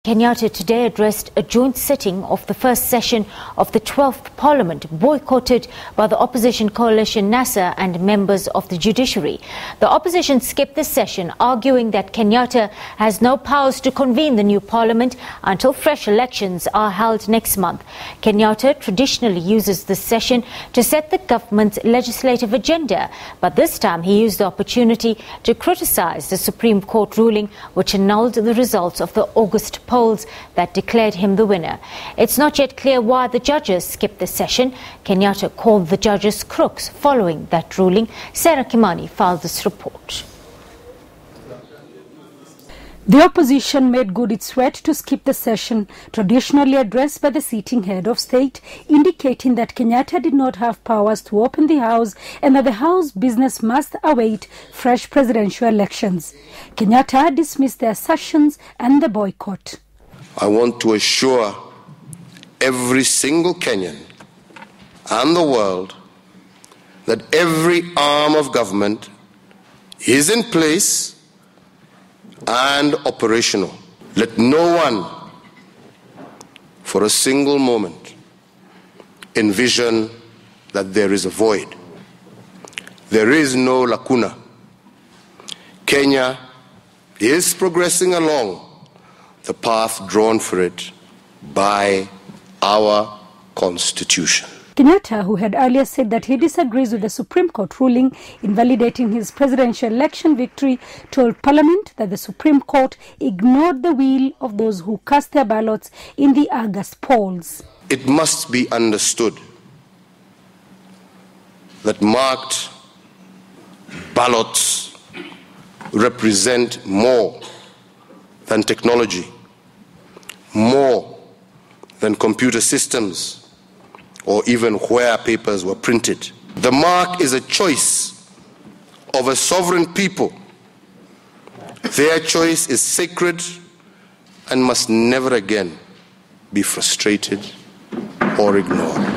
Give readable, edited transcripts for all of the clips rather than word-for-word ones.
Kenyatta today addressed a joint sitting of the first session of the 12th Parliament, boycotted by the opposition coalition NASA and members of the judiciary. The opposition skipped the session, arguing that Kenyatta has no powers to convene the new Parliament until fresh elections are held next month. Kenyatta traditionally uses this session to set the government's legislative agenda, but this time he used the opportunity to criticize the Supreme Court ruling which annulled the results of the August polls that declared him the winner. It's not yet clear why the judges skipped the session. Kenyatta called the judges crooks following that ruling. Kimani filed this report. The opposition made good its right to skip the session, traditionally addressed by the sitting head of state, indicating that Kenyatta did not have powers to open the House and that the House business must await fresh presidential elections. Kenyatta dismissed the assertions and the boycott. I want to assure every single Kenyan and the world that every arm of government is in place and operational. Let no one for a single moment envision that there is a void. There is no lacuna. Kenya is progressing along the path drawn for it by our Constitution. Kenyatta, who had earlier said that he disagrees with the Supreme Court ruling invalidating his presidential election victory, told Parliament that the Supreme Court ignored the will of those who cast their ballots in the August polls. It must be understood that marked ballots represent more than technology, more than computer systems, or even where papers were printed. The mark is a choice of a sovereign people. Their choice is sacred and must never again be frustrated or ignored.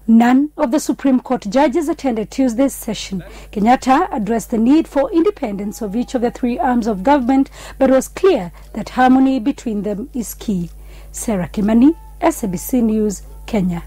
None of the Supreme Court judges attended Tuesday's session. Kenyatta addressed the need for independence of each of the three arms of government, but was clear that harmony between them is key. Kimani, SABC News, Kenya.